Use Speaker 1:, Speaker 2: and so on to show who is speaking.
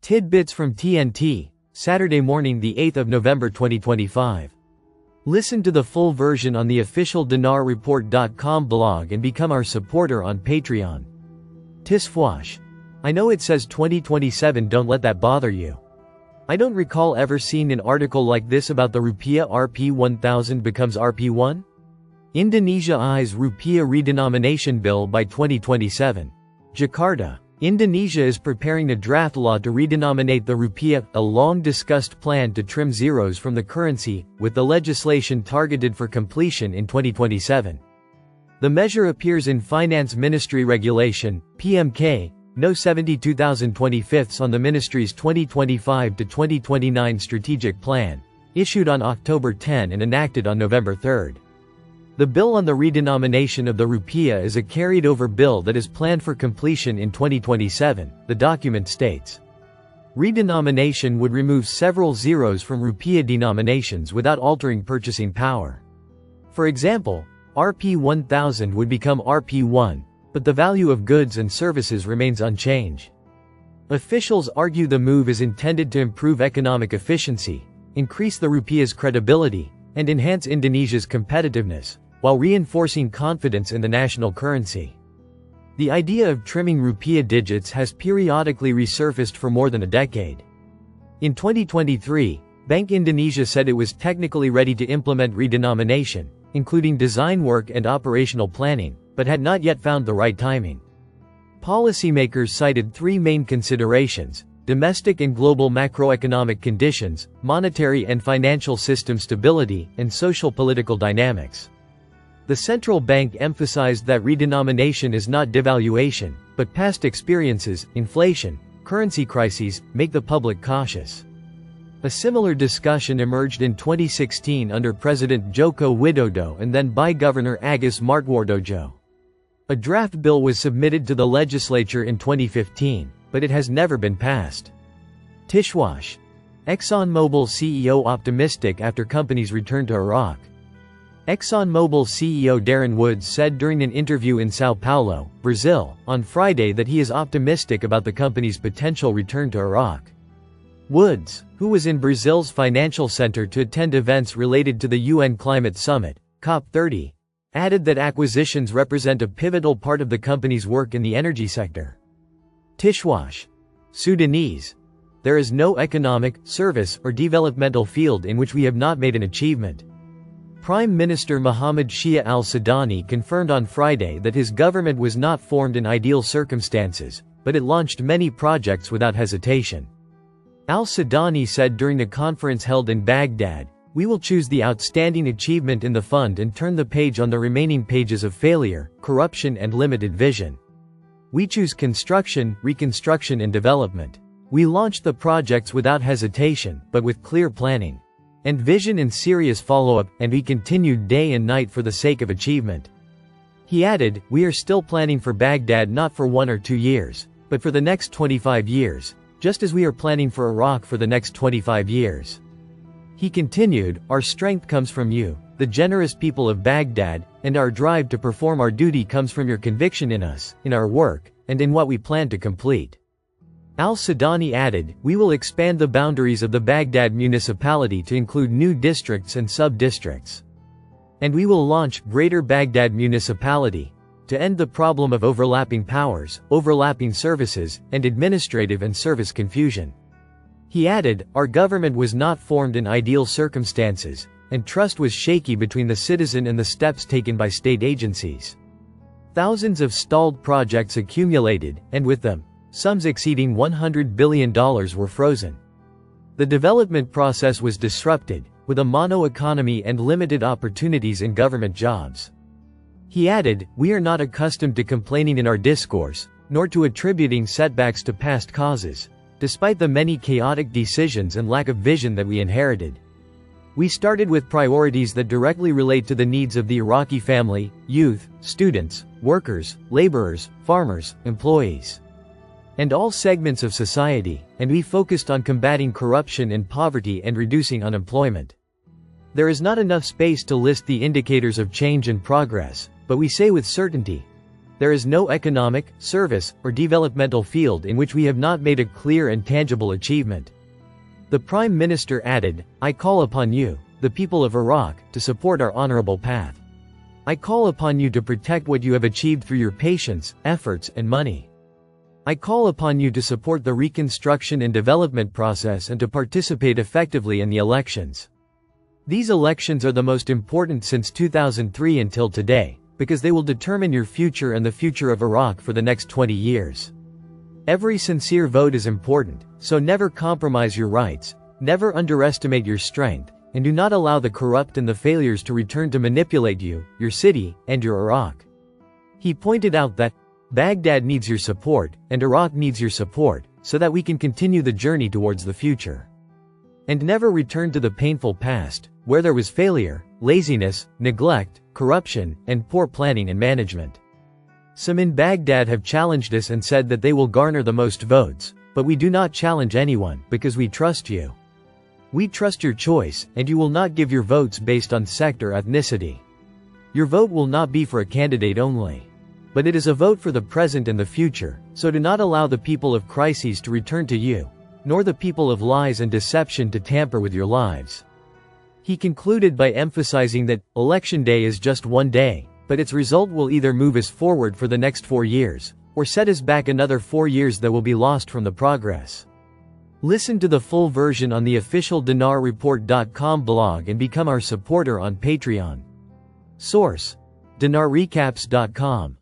Speaker 1: Tidbits from TNT, Saturday morning the 8th of November 2025. Listen to the full version on the official dinarreport.com blog and become our supporter on Patreon. Tisfwash. I know it says 2027, don't let that bother you. I don't recall ever seeing an article like this about the rupiah Rp1000 becomes Rp1? Indonesia eyes rupiah redenomination bill by 2027. Jakarta. Indonesia is preparing a draft law to redenominate the rupiah, a long-discussed plan to trim zeros from the currency, with the legislation targeted for completion in 2027. The measure appears in Finance Ministry Regulation, PMK, No. 72,025 on the ministry's 2025 to 2029 strategic plan, issued on October 10 and enacted on November 3. The bill on the redenomination of the rupiah is a carried-over bill that is planned for completion in 2027, the document states. Redenomination would remove several zeros from rupiah denominations without altering purchasing power. For example, Rp1000 would become Rp1, but the value of goods and services remains unchanged. Officials argue the move is intended to improve economic efficiency, increase the rupiah's credibility, and enhance Indonesia's competitiveness, while reinforcing confidence in the national currency. The idea of trimming rupiah digits has periodically resurfaced for more than a decade. In 2023, Bank Indonesia said it was technically ready to implement redenomination, including design work and operational planning, but had not yet found the right timing. Policymakers cited three main considerations: domestic and global macroeconomic conditions, monetary and financial system stability, and social-political dynamics. The central bank emphasized that redenomination is not devaluation, but past experiences, inflation, currency crises, make the public cautious. A similar discussion emerged in 2016 under President Joko Widodo and then by Governor Agus Martwardojo. A draft bill was submitted to the legislature in 2015, but it has never been passed. Tishwash. ExxonMobil CEO optimistic after company's return to Iraq. ExxonMobil CEO Darren Woods said during an interview in São Paulo, Brazil, on Friday that he is optimistic about the company's potential return to Iraq. Woods, who was in Brazil's financial center to attend events related to the UN Climate Summit, COP30, added that acquisitions represent a pivotal part of the company's work in the energy sector. Tishwash. Sudanese. There is no economic, service, or developmental field in which we have not made an achievement. Prime Minister Mohammed Shia al-Sudani confirmed on Friday that his government was not formed in ideal circumstances, but it launched many projects without hesitation. Al-Sudani said during a conference held in Baghdad, "We will choose the outstanding achievement in the fund and turn the page on the remaining pages of failure, corruption and limited vision. We choose construction, reconstruction and development. We launched the projects without hesitation, but with clear planning and vision and serious follow-up, and we continued day and night for the sake of achievement." He added, "We are still planning for Baghdad not for 1 or 2 years, but for the next 25 years, just as we are planning for Iraq for the next 25 years." He continued, "Our strength comes from you, the generous people of Baghdad, and our drive to perform our duty comes from your conviction in us, in our work, and in what we plan to complete." Al-Sudani added, "We will expand the boundaries of the Baghdad municipality to include new districts and sub-districts. And we will launch Greater Baghdad Municipality to end the problem of overlapping powers, overlapping services, and administrative and service confusion." He added, "Our government was not formed in ideal circumstances, and trust was shaky between the citizen and the steps taken by state agencies. Thousands of stalled projects accumulated, and with them, sums exceeding $100 billion were frozen. The development process was disrupted, with a mono-economy and limited opportunities in government jobs." He added, "We are not accustomed to complaining in our discourse, nor to attributing setbacks to past causes, despite the many chaotic decisions and lack of vision that we inherited. We started with priorities that directly relate to the needs of the Iraqi family, youth, students, workers, laborers, farmers, employees, and all segments of society, and we focused on combating corruption and poverty and reducing unemployment. There is not enough space to list the indicators of change and progress, but we say with certainty There is no economic, service, or developmental field in which we have not made a clear and tangible achievement. The Prime Minister added, I call upon you, the people of Iraq, to support our honorable path. I call upon you to protect what you have achieved through your patience, efforts, and money. I call upon you to support the reconstruction and development process and to participate effectively in the elections. These elections are the most important since 2003 until today, because they will determine your future and the future of Iraq for the next 20 years. Every sincere vote is important, so never compromise your rights, never underestimate your strength, and do not allow the corrupt and the failures to return to manipulate you, your city, and your Iraq. He pointed out that Baghdad needs your support, and Iraq needs your support, so that we can continue the journey towards the future. And never return to the painful past, where there was failure, laziness, neglect, corruption, and poor planning and management. Some in Baghdad have challenged us and said that they will garner the most votes, but we do not challenge anyone, because we trust you. We trust your choice, and you will not give your votes based on sect or ethnicity. Your vote will not be for a candidate only. But it is a vote for the present and the future, so do not allow the people of crises to return to you, nor the people of lies and deception to tamper with your lives. He concluded by emphasizing that, Election Day is just one day, but its result will either move us forward for the next 4 years, or set us back another 4 years that will be lost from the progress. Listen to the full version on the official dinarreport.com blog and become our supporter on Patreon. Source: dinarrecaps.com